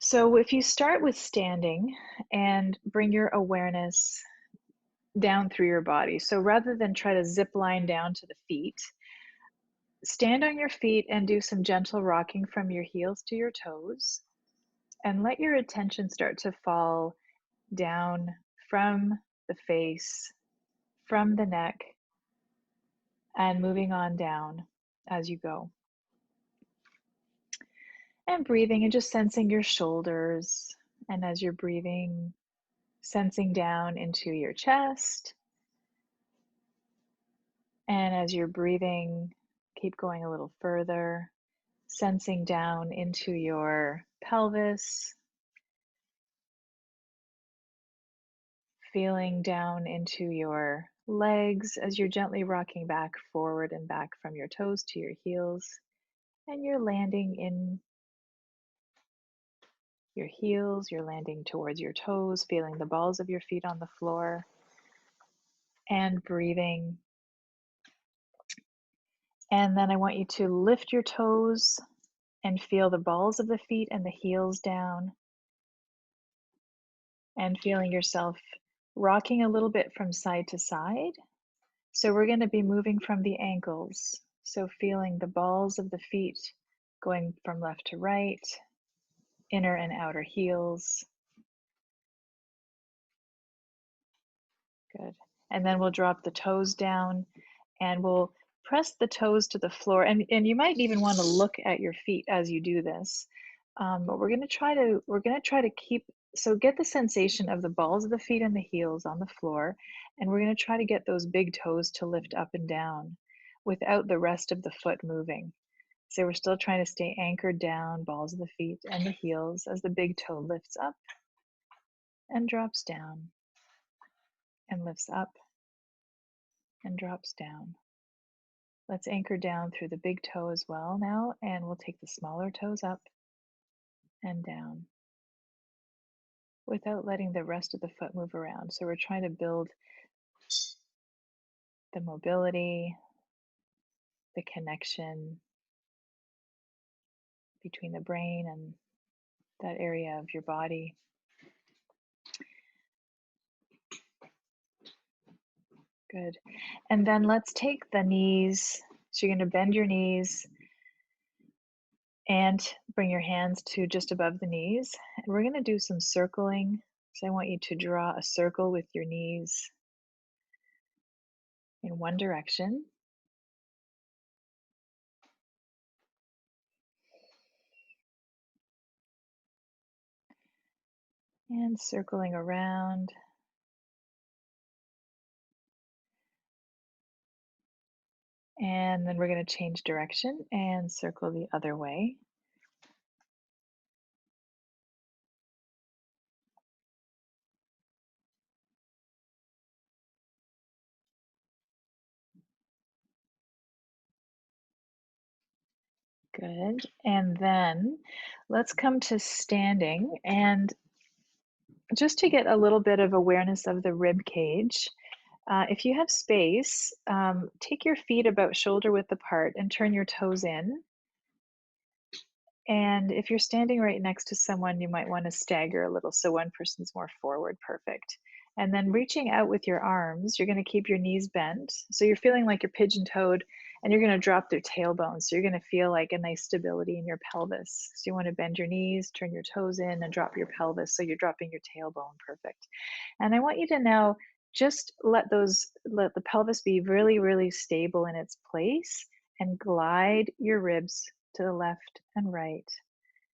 So if you start with standing and bring your awareness down through your body. So rather than try to zip line down to the feet, stand on your feet and do some gentle rocking from your heels to your toes. And let your attention start to fall down from the face, from the neck, and moving on down as you go. And breathing and just sensing your shoulders. And as you're breathing, sensing down into your chest. And as you're breathing, keep going a little further, sensing down into your pelvis, feeling down into your legs as you're gently rocking back forward and back from your toes to your heels. And you're landing in your heels, you're landing towards your toes, feeling the balls of your feet on the floor, and breathing. And then I want you to lift your toes and feel the balls of the feet and the heels down, and feeling yourself rocking a little bit from side to side. So we're going to be moving from the ankles. So feeling the balls of the feet going from left to right, inner and outer heels. Good. And then we'll drop the toes down and we'll press the toes to the floor. And you might even want to look at your feet as you do this. But we're going to try to keep, so get the sensation of the balls of the feet and the heels on the floor. And we're going to try to get those big toes to lift up and down without the rest of the foot moving. So we're still trying to stay anchored down, balls of the feet and the heels as the big toe lifts up and drops down and lifts up and drops down. Let's anchor down through the big toe as well now, and we'll take the smaller toes up and down without letting the rest of the foot move around. So we're trying to build the mobility, the connection between the brain and that area of your body. Good. And then let's take the knees. So you're going to bend your knees and bring your hands to just above the knees. And we're going to do some circling. So I want you to draw a circle with your knees in one direction. And circling around. And then we're going to change direction and circle the other way. Good. And then let's come to standing. And just to get a little bit of awareness of the rib cage, if you have space, take your feet about shoulder width apart and turn your toes in. And if you're standing right next to someone, you might want to stagger a little so one person's more forward. Perfect. And then reaching out with your arms, you're going to keep your knees bent. So you're feeling like you're pigeon-toed, and you're going to drop their tailbone. So you're going to feel like a nice stability in your pelvis. So you want to bend your knees, turn your toes in, and drop your pelvis. So you're dropping your tailbone. Perfect. And I want you to now just let the pelvis be really, really stable in its place, and glide your ribs to the left and right.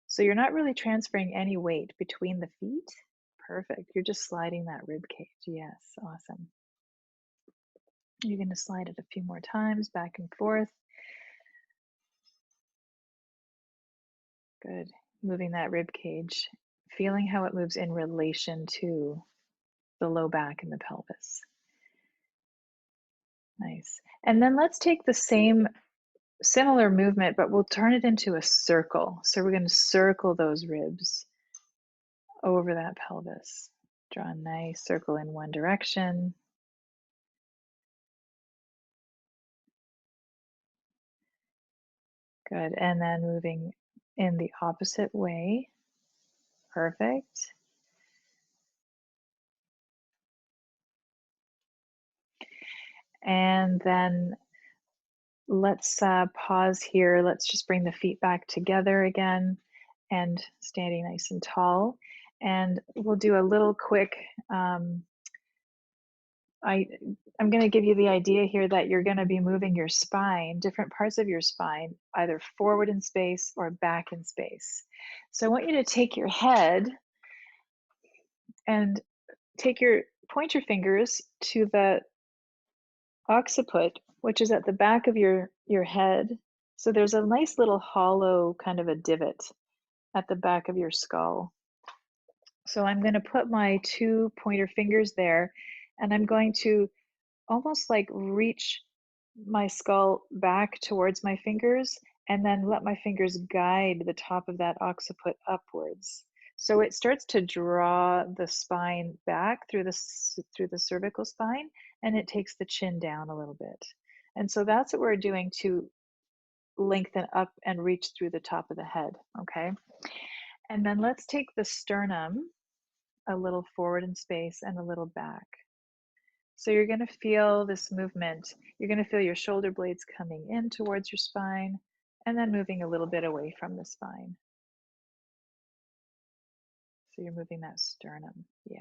So you're not really transferring any weight between the feet. Perfect. You're just sliding that rib cage. Yes, awesome. You're going to slide it a few more times back and forth. Good. Moving that rib cage, feeling how it moves in relation to the low back and the pelvis. Nice. And then let's take the similar movement, but we'll turn it into a circle. So we're going to circle those ribs over that pelvis. Draw a nice circle in one direction. Good. And then moving in the opposite way Perfect. And then let's pause here. Let's just bring the feet back together again and standing nice and tall. And we'll do a little quick, I, I'm going to give you the idea here that you're going to be moving your spine, different parts of your spine, either forward in space or back in space. So I want you to take your head and point your fingers to the occiput, which is at the back of your head. So there's a nice little hollow kind of a divot at the back of your skull. So I'm going to put my two pointer fingers there, and I'm going to almost like reach my skull back towards my fingers and then let my fingers guide the top of that occiput upwards. So it starts to draw the spine back through the cervical spine, and it takes the chin down a little bit. And so that's what we're doing to lengthen up and reach through the top of the head, okay? And then let's take the sternum a little forward in space and a little back. So you're going to feel this movement. You're going to feel your shoulder blades coming in towards your spine and then moving a little bit away from the spine. So you're moving that sternum. Yeah,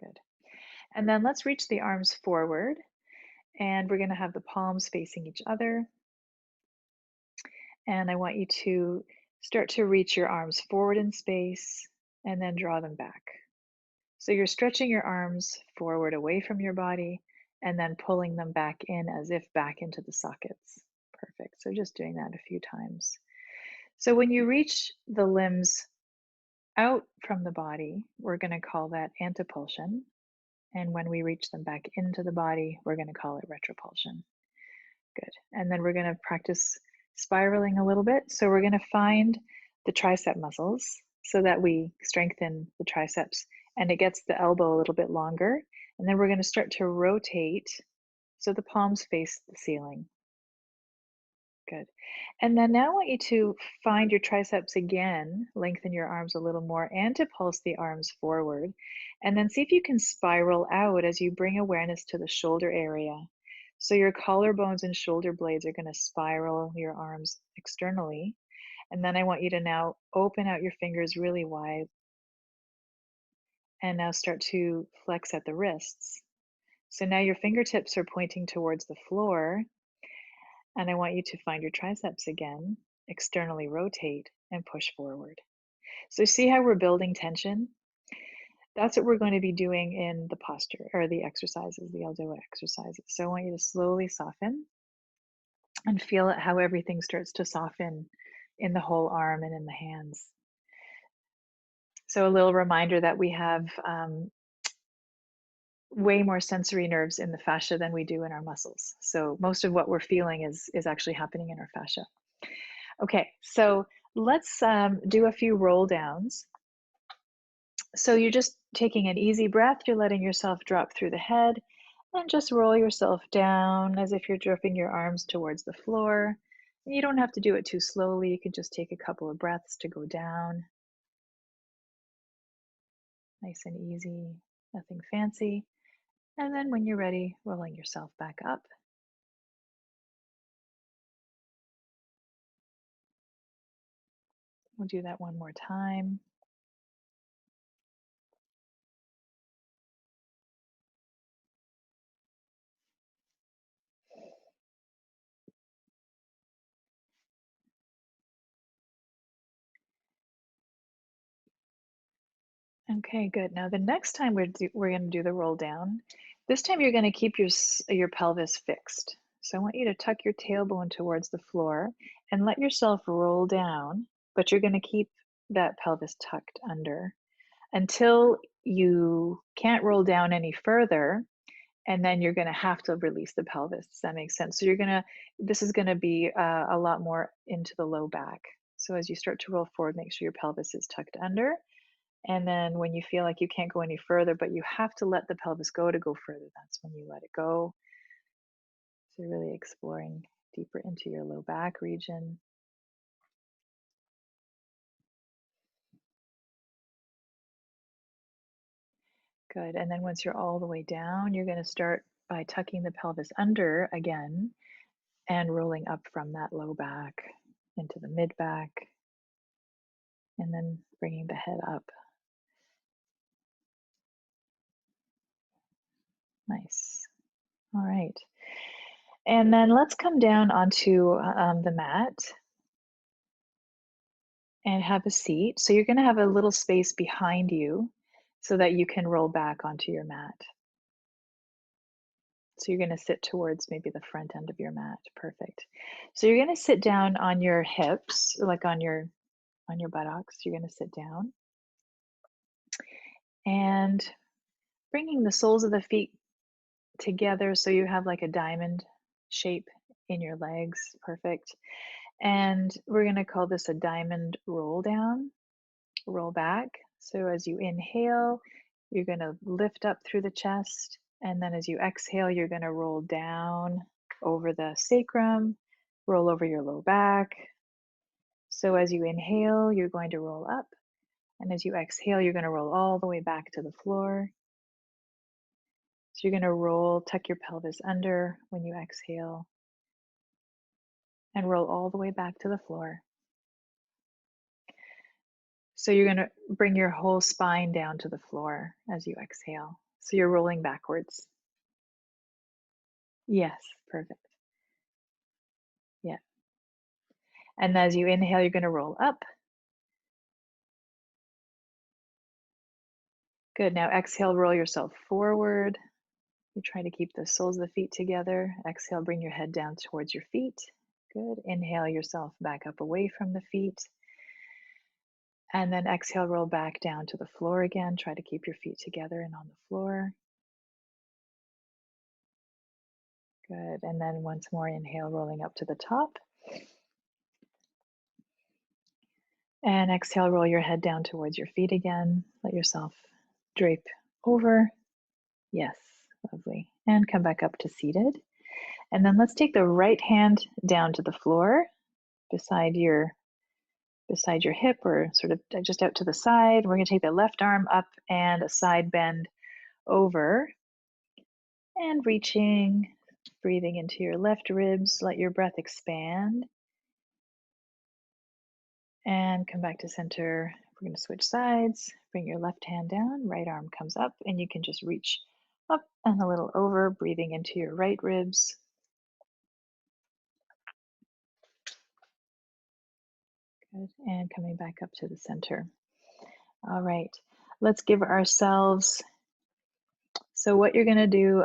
good. And then let's reach the arms forward, and we're going to have the palms facing each other. And I want you to start to reach your arms forward in space and then draw them back. So you're stretching your arms forward away from your body and then pulling them back in as if back into the sockets. Perfect. So just doing that a few times. So when you reach the limbs out from the body, we're going to call that antipulsion. And when we reach them back into the body, we're going to call it retropulsion. Good. And then we're going to practice spiraling a little bit. So we're going to find the tricep muscles so that we strengthen the triceps and it gets the elbow a little bit longer. And then we're going to start to rotate so the palms face the ceiling. Good. And then now I want you to find your triceps again, lengthen your arms a little more, and to pulse the arms forward. And then see if you can spiral out as you bring awareness to the shoulder area. So your collarbones and shoulder blades are going to spiral your arms externally. And then I want you to now open out your fingers really wide and now start to flex at the wrists. So now your fingertips are pointing towards the floor. And I want you to find your triceps again, externally rotate and push forward. So see how we're building tension? That's what we're going to be doing in the posture or the exercises, the ELDOA exercises. So I want you to slowly soften and feel it how everything starts to soften in the whole arm and in the hands. So a little reminder that we have way more sensory nerves in the fascia than we do in our muscles. So most of what we're feeling is actually happening in our fascia. Okay, so let's do a few roll downs. So you're just taking an easy breath, you're letting yourself drop through the head, and just roll yourself down as if you're dropping your arms towards the floor. And you don't have to do it too slowly, you can just take a couple of breaths to go down. Nice and easy, nothing fancy. And then when you're ready, rolling yourself back up. We'll do that one more time. Okay, good. Now the next time we're going to do the roll down, this time you're going to keep your pelvis fixed. So I want you to tuck your tailbone towards the floor and let yourself roll down, but you're going to keep that pelvis tucked under until you can't roll down any further, and then you're going to have to release the pelvis. Does that make sense? So this is going to be a lot more into the low back. So as you start to roll forward, make sure your pelvis is tucked under. And then when you feel like you can't go any further, but you have to let the pelvis go to go further, that's when you let it go. So you're really exploring deeper into your low back region. Good. And then once you're all the way down, you're going to start by tucking the pelvis under again and rolling up from that low back into the mid back, and then bringing the head up. Nice. All right. And then let's come down onto the mat and have a seat. So you're going to have a little space behind you so that you can roll back onto your mat. So you're going to sit towards maybe the front end of your mat. Perfect. So you're going to sit down on your hips, like on your buttocks. You're going to sit down and bringing the soles of the feet together so you have like a diamond shape in your legs. Perfect. And we're going to call this a diamond roll down, roll back. So as you inhale, you're going to lift up through the chest. And then as you exhale, you're going to roll down over the sacrum, roll over your low back. So as you inhale, you're going to roll up. And as you exhale, you're going to roll all the way back to the floor. So you're going to roll, tuck your pelvis under when you exhale, and roll all the way back to the floor. So you're going to bring your whole spine down to the floor as you exhale. So you're rolling backwards. Yes, perfect. Yeah. And as you inhale, you're going to roll up. Good. Now exhale, roll yourself forward. You try to keep the soles of the feet together. Exhale, bring your head down towards your feet. Good. Inhale yourself back up away from the feet. And then exhale, roll back down to the floor again. Try to keep your feet together and on the floor. Good. And then once more, inhale, rolling up to the top. And exhale, roll your head down towards your feet again. Let yourself drape over. Yes, lovely. And come back up to seated. And then let's take the right hand down to the floor beside your hip, or sort of just out to the side. We're going to take the left arm up and a side bend over, and reaching, breathing into your left ribs. Let your breath expand and come back to center. We're going to switch sides. Bring your left hand down, right arm comes up, and you can just reach up and a little over, breathing into your right ribs. Good. And coming back up to the center. All right, let's give ourselves, so what you're going to do,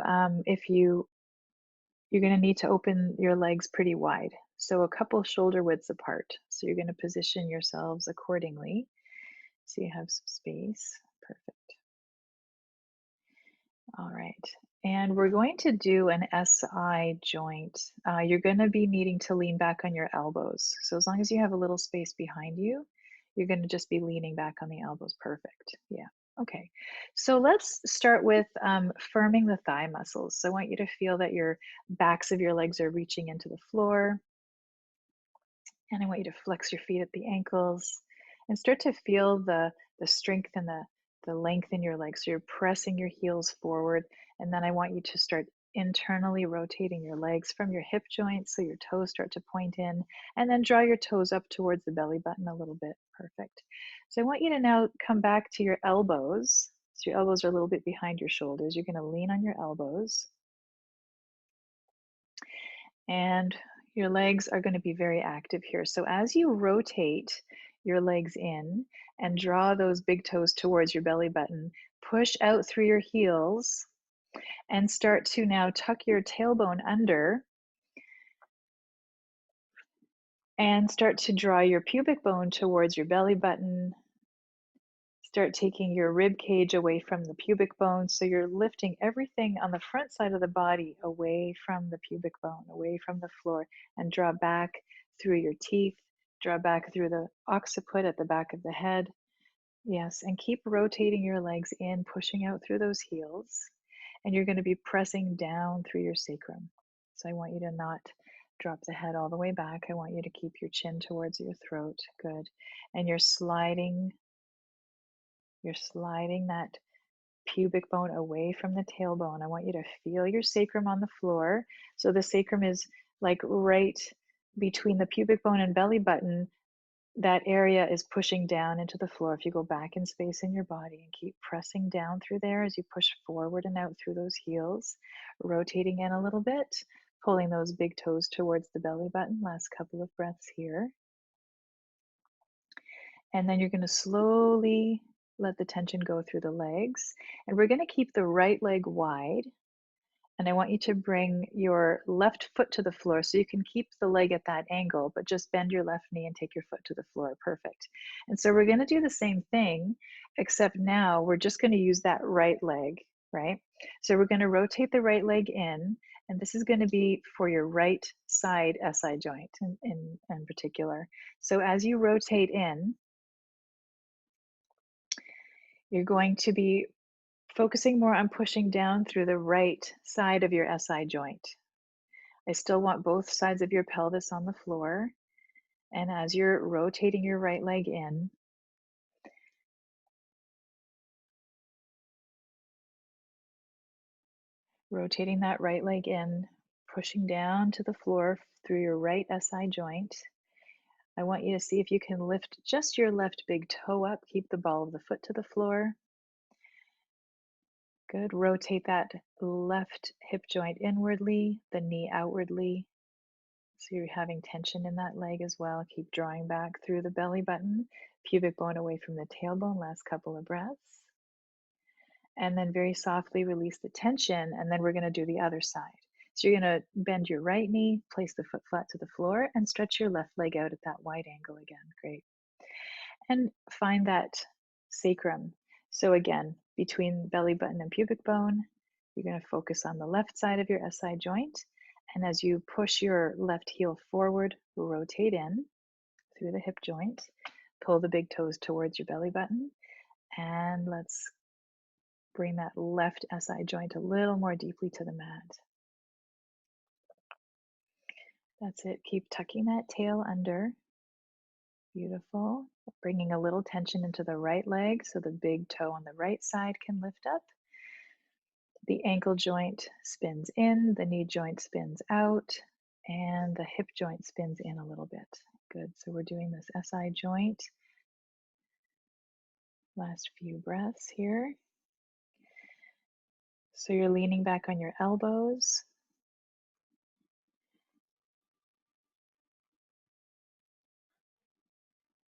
you're going to need to open your legs pretty wide, so a couple shoulder widths apart. So you're going to position yourselves accordingly so you have some space. Perfect. All right, and we're going to do an SI joint. You're going to be needing to lean back on your elbows. So as long as you have a little space behind you, you're going to just be leaning back on the elbows. Perfect. Yeah. Okay. So let's start with firming the thigh muscles. So I want you to feel that your backs of your legs are reaching into the floor. And I want you to flex your feet at the ankles and start to feel the strength and the length in your legs. So you're pressing your heels forward. And then I want you to start internally rotating your legs from your hip joints so your toes start to point in, and then draw your toes up towards the belly button a little bit. Perfect. So I want you to now come back to your elbows. So your elbows are a little bit behind your shoulders. You're going to lean on your elbows. And your legs are going to be very active here. So as you rotate your legs in and draw those big toes towards your belly button, push out through your heels and start to now tuck your tailbone under and start to draw your pubic bone towards your belly button. Start taking your rib cage away from the pubic bone. So you're lifting everything on the front side of the body away from the pubic bone, away from the floor, and draw back through your teeth, draw back through the occiput at the back of the head. Yes, and keep rotating your legs in, pushing out through those heels. And you're going to be pressing down through your sacrum. So I want you to not drop the head all the way back. I want you to keep your chin towards your throat. Good. And you're sliding that pubic bone away from the tailbone. I want you to feel your sacrum on the floor. So the sacrum is like right between the pubic bone and belly button. That area is pushing down into the floor. If you go back in space in your body and keep pressing down through there as you push forward and out through those heels, rotating in a little bit, pulling those big toes towards the belly button. Last couple of breaths here. And then you're going to slowly let the tension go through the legs. And we're going to keep the right leg wide. And I want you to bring your left foot to the floor so you can keep the leg at that angle, but just bend your left knee and take your foot to the floor. Perfect. And so we're going to do the same thing, except now we're just going to use that right leg, right? So we're going to rotate the right leg in, and this is going to be for your right side SI joint in particular. So as you rotate in, you're going to be focusing more on pushing down through the right side of your SI joint. I still want both sides of your pelvis on the floor. And as you're rotating your right leg in, rotating that right leg in, pushing down to the floor through your right SI joint, I want you to see if you can lift just your left big toe up, keep the ball of the foot to the floor. Good. Rotate that left hip joint inwardly, the knee outwardly. So you're having tension in that leg as well. Keep drawing back through the belly button, pubic bone away from the tailbone. Last couple of breaths. And then very softly release the tension. And then we're going to do the other side. So you're going to bend your right knee, place the foot flat to the floor, and stretch your left leg out at that wide angle again. Great. And find that sacrum. So again, between belly button and pubic bone, you're going to focus on the left side of your SI joint. And as you push your left heel forward, rotate in through the hip joint, pull the big toes towards your belly button, and let's bring that left SI joint a little more deeply to the mat. That's it. Keep tucking that tail under. Beautiful. Bringing a little tension into the right leg so the big toe on the right side can lift up. The ankle joint spins in, the knee joint spins out, and the hip joint spins in a little bit. Good. So we're doing this SI joint. Last few breaths here. So you're leaning back on your elbows.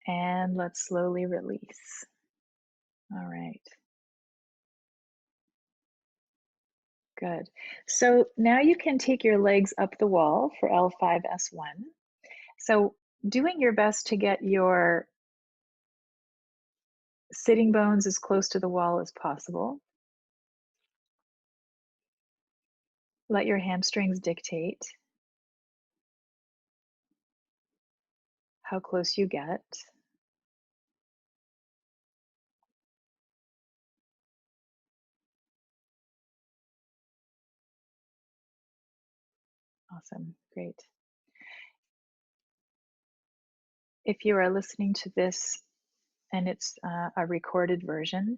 And let's slowly release. All right. Good. So now you can take your legs up the wall for L5S1. So doing your best to get your sitting bones as close to the wall as possible. Let your hamstrings dictate how close you get. Awesome. Great. If you are listening to this and it's a recorded version,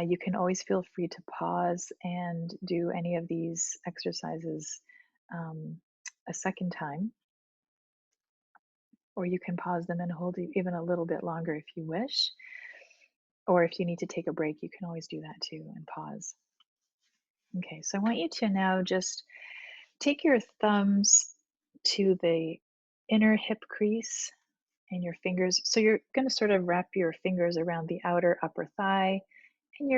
you can always feel free to pause and do any of these exercises a second time, or you can pause them and hold it even a little bit longer if you wish. Or if you need to take a break, you can always do that too and pause. Okay, so I want you to now just take your thumbs to the inner hip crease and your fingers. So you're going to sort of wrap your fingers around the outer upper thigh and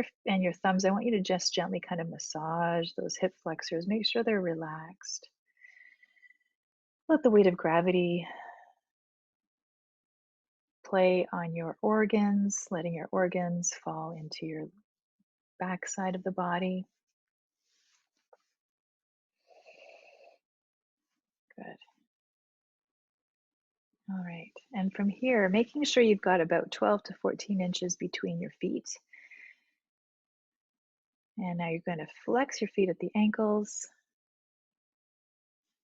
your thumbs. I want you to just gently kind of massage those hip flexors. Make sure they're relaxed. Let the weight of gravity play on your organs, letting your organs fall into your back side of the body. Good. All right. And from here, making sure you've got about 12 to 14 inches between your feet. And now you're going to flex your feet at the ankles.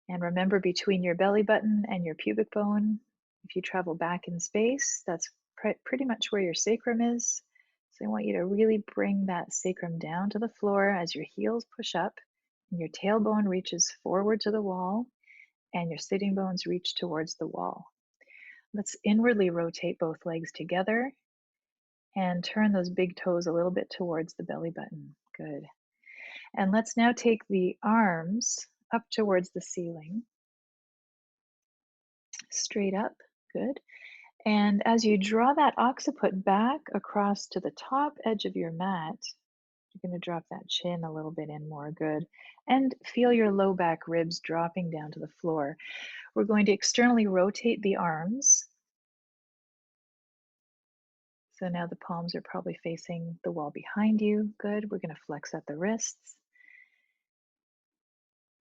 And remember, between your belly button and your pubic bone, if you travel back in space, that's pretty much where your sacrum is. So I want you to really bring that sacrum down to the floor as your heels push up and your tailbone reaches forward to the wall and your sitting bones reach towards the wall. Let's inwardly rotate both legs together and turn those big toes a little bit towards the belly button. Good. And let's now take the arms up towards the ceiling, straight up. Good. And as you draw that occiput back across to the top edge of your mat, you're going to drop that chin a little bit in more. Good. And feel your low back ribs dropping down to the floor. We're going to externally rotate the arms. So now the palms are probably facing the wall behind you. Good. We're going to flex at the wrists.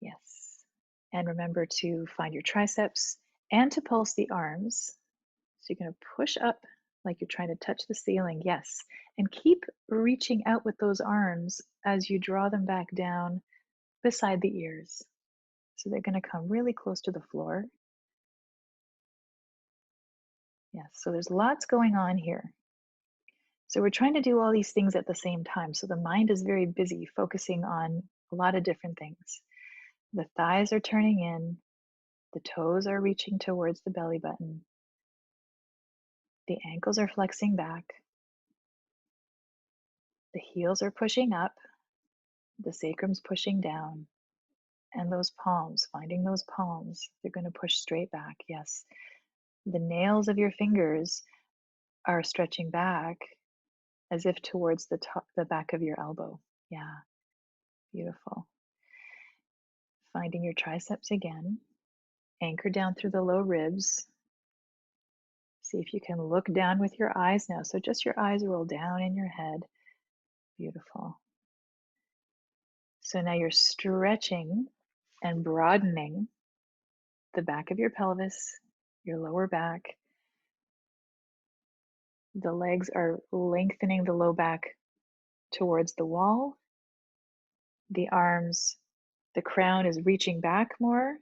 Yes. And remember to find your triceps and to pulse the arms. So you're going to push up like you're trying to touch the ceiling. Yes. And keep reaching out with those arms as you draw them back down beside the ears. So they're going to come really close to the floor. Yes. So there's lots going on here. So we're trying to do all these things at the same time. So the mind is very busy focusing on a lot of different things. The thighs are turning in, the toes are reaching towards the belly button, the ankles are flexing back, the heels are pushing up, the sacrum's pushing down, and those palms, finding those palms, they're going to push straight back. Yes. The nails of your fingers are stretching back as if towards the top, the back of your elbow. Yeah. Beautiful. Finding your triceps again. Anchor down through the low ribs. See if you can look down with your eyes now. So just your eyes roll down in your head. Beautiful. So now you're stretching and broadening the back of your pelvis, your lower back. The legs are lengthening the low back towards the wall. The arms, the crown is reaching back more.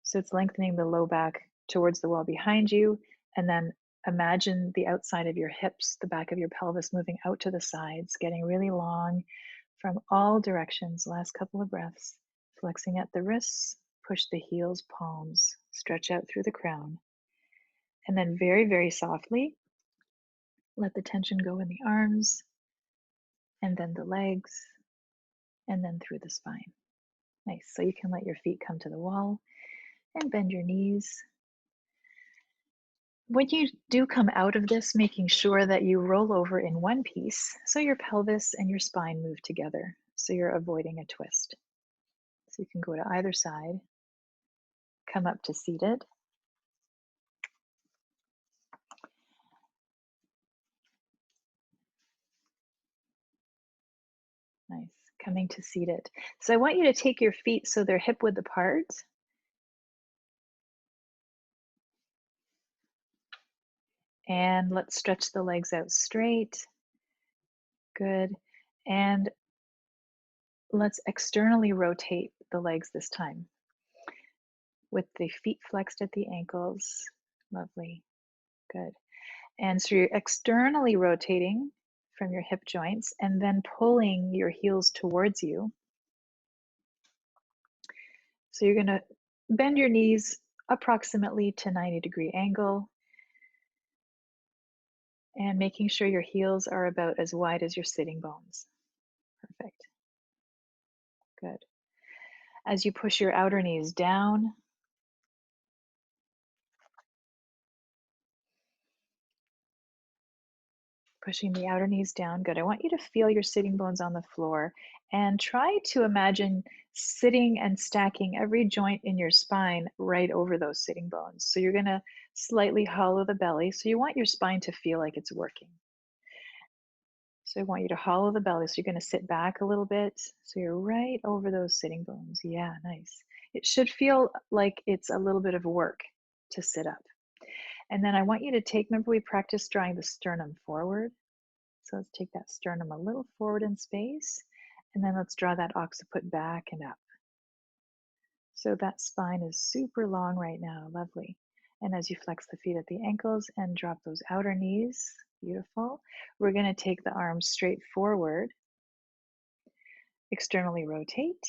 So it's lengthening the low back towards the wall behind you. And then imagine the outside of your hips, the back of your pelvis moving out to the sides, getting really long from all directions. Last couple of breaths. Flexing at the wrists, push the heels, palms, stretch out through the crown. And then very, very softly, let the tension go in the arms, and then the legs, and then through the spine. Nice. So you can let your feet come to the wall and bend your knees. When you do come out of this, making sure that you roll over in one piece so your pelvis and your spine move together, so you're avoiding a twist. So you can go to either side, come up to seated. Nice. Coming to seated. So I want you to take your feet so they're hip width apart. And let's stretch the legs out straight. Good. And let's externally rotate the legs this time with the feet flexed at the ankles. Lovely. Good. And so you're externally rotating from your hip joints and then pulling your heels towards you. So you're going to bend your knees approximately to 90-degree angle and making sure your heels are about as wide as your sitting bones. Perfect. Good. As you push your outer knees down, pushing the outer knees down. Good. I want you to feel your sitting bones on the floor and try to imagine sitting and stacking every joint in your spine right over those sitting bones. So you're going to slightly hollow the belly. So you want your spine to feel like it's working. So I want you to hollow the belly. So you're going to sit back a little bit. So you're right over those sitting bones. Yeah, nice. It should feel like it's a little bit of work to sit up. And then I want you to take, remember we practiced drawing the sternum forward. So let's take that sternum a little forward in space, and then let's draw that occiput back and up. So that spine is super long right now, lovely. And as you flex the feet at the ankles and drop those outer knees, beautiful. We're going to take the arms straight forward, externally rotate,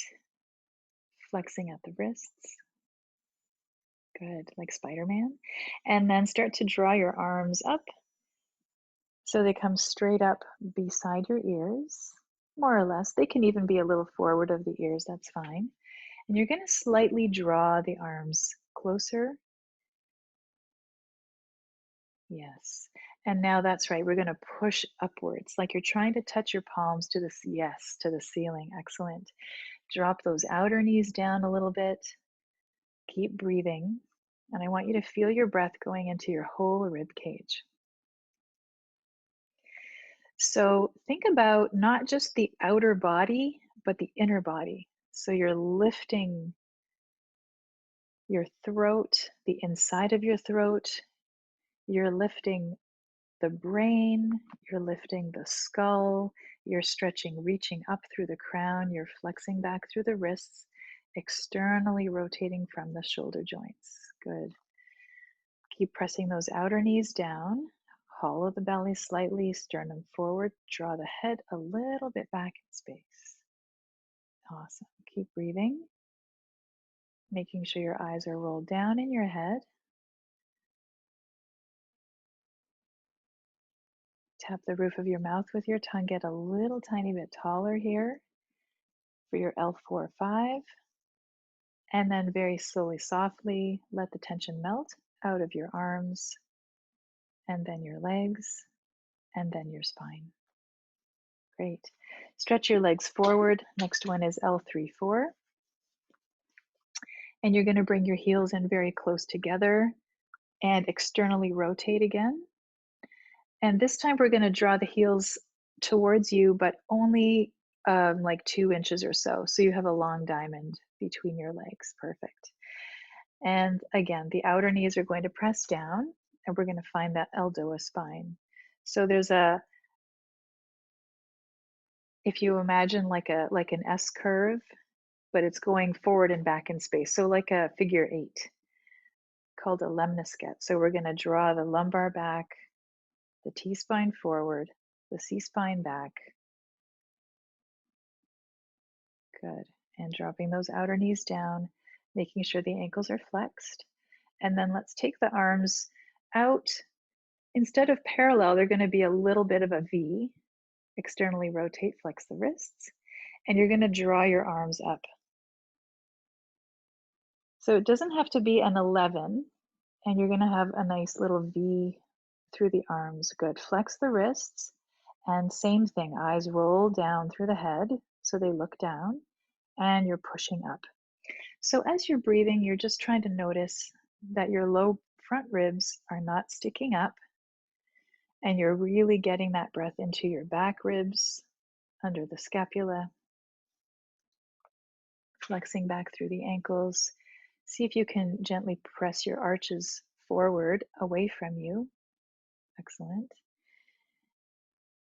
flexing at the wrists. Good, like Spider-Man. And then start to draw your arms up so they come straight up beside your ears, more or less. They can even be a little forward of the ears, that's fine. And you're going to slightly draw the arms closer. Yes. And now that's right. We're going to push upwards, like you're trying to touch your palms to the, yes, to the ceiling. Excellent. Drop those outer knees down a little bit. Keep breathing. And I want you to feel your breath going into your whole rib cage. So think about not just the outer body, but the inner body. So you're lifting your throat, the inside of your throat. You're lifting the brain, you're lifting the skull, you're stretching, reaching up through the crown, you're flexing back through the wrists, externally rotating from the shoulder joints. Good. Keep pressing those outer knees down. Hollow the belly slightly, sternum forward, draw the head a little bit back in space. Awesome. Keep breathing, making sure your eyes are rolled down in your head. Tap the roof of your mouth with your tongue. Get a little tiny bit taller here for your L4-5. And then very slowly, softly, let the tension melt out of your arms, and then your legs, and then your spine. Great. Stretch your legs forward. Next one is L3-4. And you're going to bring your heels in very close together and externally rotate again. And this time we're going to draw the heels towards you, but only like 2 inches or so. So you have a long diamond between your legs. Perfect. And again, the outer knees are going to press down, and we're going to find that ELDOA spine. So there's a, if you imagine like an S curve, but it's going forward and back in space. So like a figure 8 called a lemniscate. So we're going to draw the lumbar back, the T-spine forward, the C-spine back. Good. And dropping those outer knees down, making sure the ankles are flexed. And then let's take the arms out. Instead of parallel, they're going to be a little bit of a V. Externally rotate, flex the wrists, and you're going to draw your arms up. So it doesn't have to be an 11, and you're going to have a nice little V through the arms. Good. Flex the wrists, and same thing, eyes roll down through the head so they look down, and you're pushing up. So as you're breathing, you're just trying to notice that your low front ribs are not sticking up, and you're really getting that breath into your back ribs, under the scapula, flexing back through the ankles. See if you can gently press your arches forward away from you. Excellent.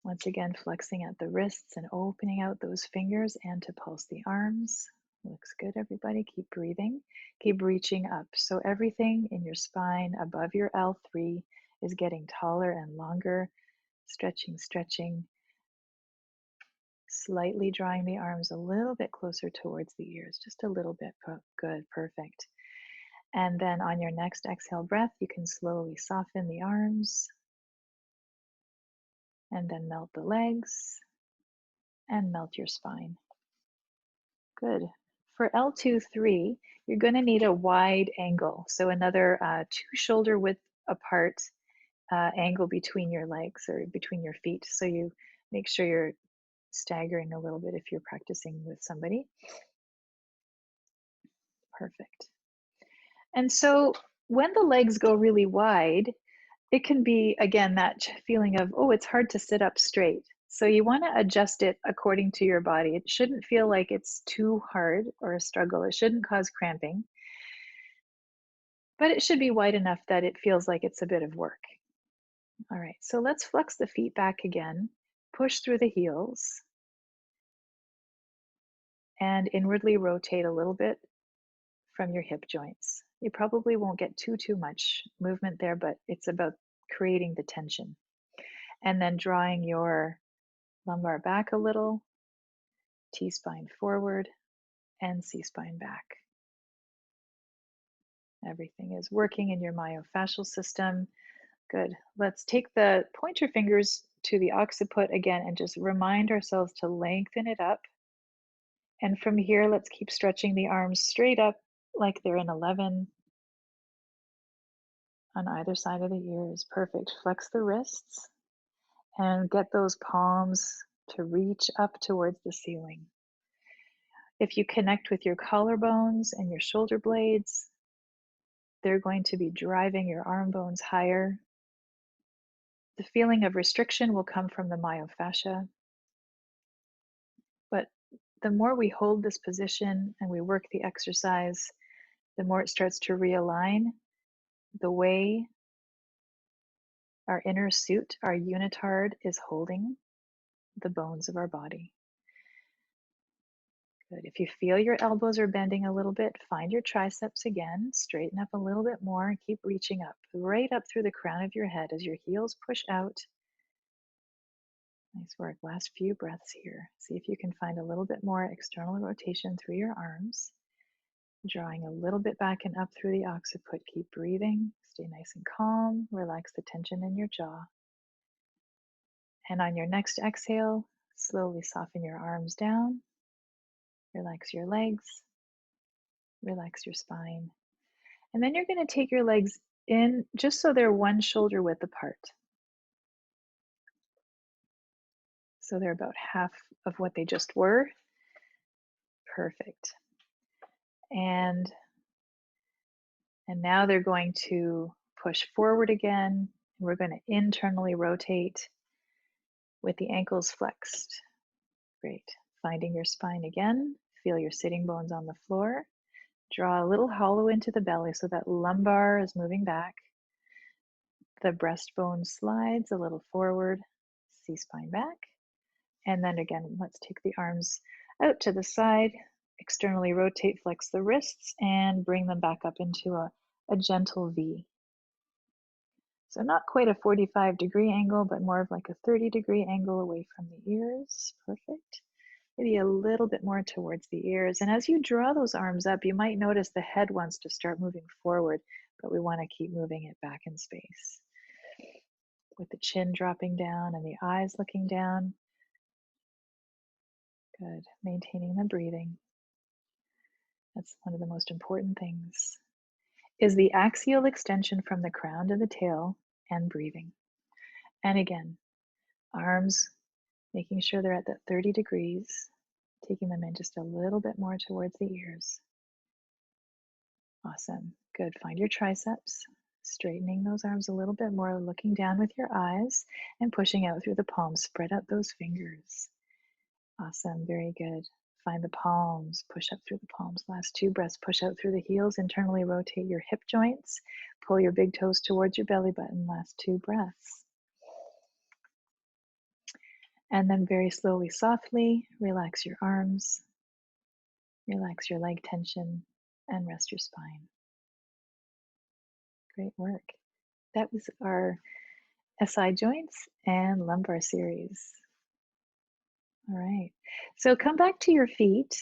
Once again, flexing at the wrists and opening out those fingers and to pulse the arms. Looks good, everybody. Keep breathing. Keep reaching up. So everything in your spine above your L3 is getting taller and longer. Stretching, stretching. Slightly drawing the arms a little bit closer towards the ears, just a little bit. Good, perfect. And then on your next exhale breath, you can slowly soften the arms and then melt the legs and melt your spine. Good. For L2-3, you're going to need a wide angle. So another 2 shoulder width apart angle between your legs or between your feet. So you make sure you're staggering a little bit if you're practicing with somebody. Perfect. And so when the legs go really wide, it can be, again, that feeling of, oh, it's hard to sit up straight. So you want to adjust it according to your body. It shouldn't feel like it's too hard or a struggle. It shouldn't cause cramping. But it should be wide enough that it feels like it's a bit of work. All right, so let's flex the feet back again. Push through the heels. And inwardly rotate a little bit from your hip joints. You probably won't get too much movement there, but it's about creating the tension. And then drawing your lumbar back a little, T-spine forward, and C-spine back. Everything is working in your myofascial system. Good. Let's take the point your fingers to the occiput again and just remind ourselves to lengthen it up. And from here, let's keep stretching the arms straight up like they're in 11 on either side of the ears. Perfect. Flex the wrists and get those palms to reach up towards the ceiling. If you connect with your collarbones and your shoulder blades, they're going to be driving your arm bones higher. The feeling of restriction will come from the myofascia, but the more we hold this position and we work the exercise, the more it starts to realign the way our inner suit, our unitard, is holding the bones of our body. Good. If you feel your elbows are bending a little bit, find your triceps again, straighten up a little bit more, and keep reaching up, right up through the crown of your head as your heels push out. Nice work. Last few breaths here. See if you can find a little bit more external rotation through your arms. Drawing a little bit back and up through the occiput. Keep breathing. Stay nice and calm. Relax the tension in your jaw. And on your next exhale, slowly soften your arms down. Relax your legs. Relax your spine. And then you're going to take your legs in just so they're one shoulder width apart. So they're about half of what they just were. Perfect. And now they're going to push forward again. We're going to internally rotate with the ankles flexed. Great. Finding your spine again. Feel your sitting bones on the floor. Draw a little hollow into the belly so that lumbar is moving back. The breastbone slides a little forward. C-spine back. And then again, let's take the arms out to the side. Externally rotate, flex the wrists, and bring them back up into a gentle V. So not quite a 45-degree angle, but more of like a 30-degree angle away from the ears. Perfect. Maybe a little bit more towards the ears. And as you draw those arms up, you might notice the head wants to start moving forward, but we want to keep moving it back in space. With the chin dropping down and the eyes looking down. Good. Maintaining the breathing. That's one of the most important things. Is the axial extension from the crown to the tail and breathing. And again, arms making sure they're at that 30 degrees, taking them in just a little bit more towards the ears. Awesome. Good. Find your triceps, straightening those arms a little bit more, looking down with your eyes and pushing out through the palms. Spread out those fingers. Awesome. Very good. Find the palms, push up through the palms. Last two breaths, push out through the heels, internally rotate your hip joints, pull your big toes towards your belly button. Last two breaths. And then very slowly, softly, relax your arms, relax your leg tension, and rest your spine. Great work. That was our SI joints and lumbar series. All right. So come back to your feet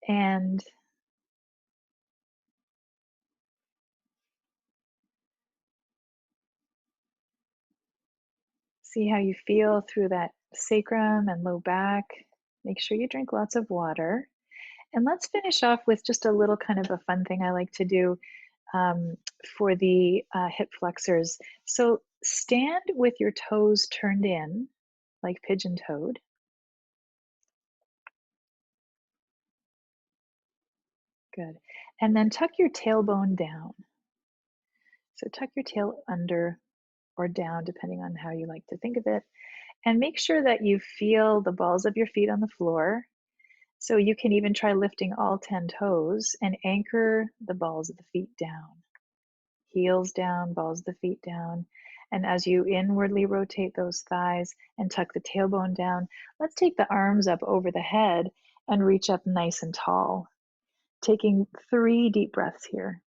and see how you feel through that sacrum and low back. Make sure you drink lots of water. And let's finish off with just a little kind of a fun thing I like to do for the hip flexors. So stand with your toes turned in, like pigeon-toed. Good. And then tuck your tailbone down. So tuck your tail under or down, depending on how you like to think of it. And make sure that you feel the balls of your feet on the floor. So you can even try lifting all 10 toes and anchor the balls of the feet down. Heels down, balls of the feet down. And as you inwardly rotate those thighs and tuck the tailbone down, let's take the arms up over the head and reach up nice and tall. Taking 3 deep breaths here.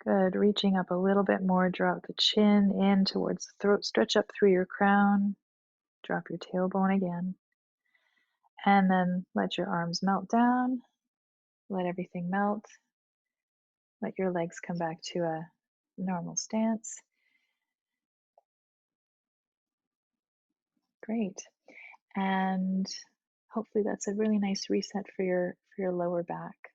Good. Reaching up a little bit more, draw the chin in towards the throat, stretch up through your crown, drop your tailbone again, and then let your arms melt down, let everything melt, let your legs come back to a normal stance. Great. And hopefully that's a really nice reset for your lower back.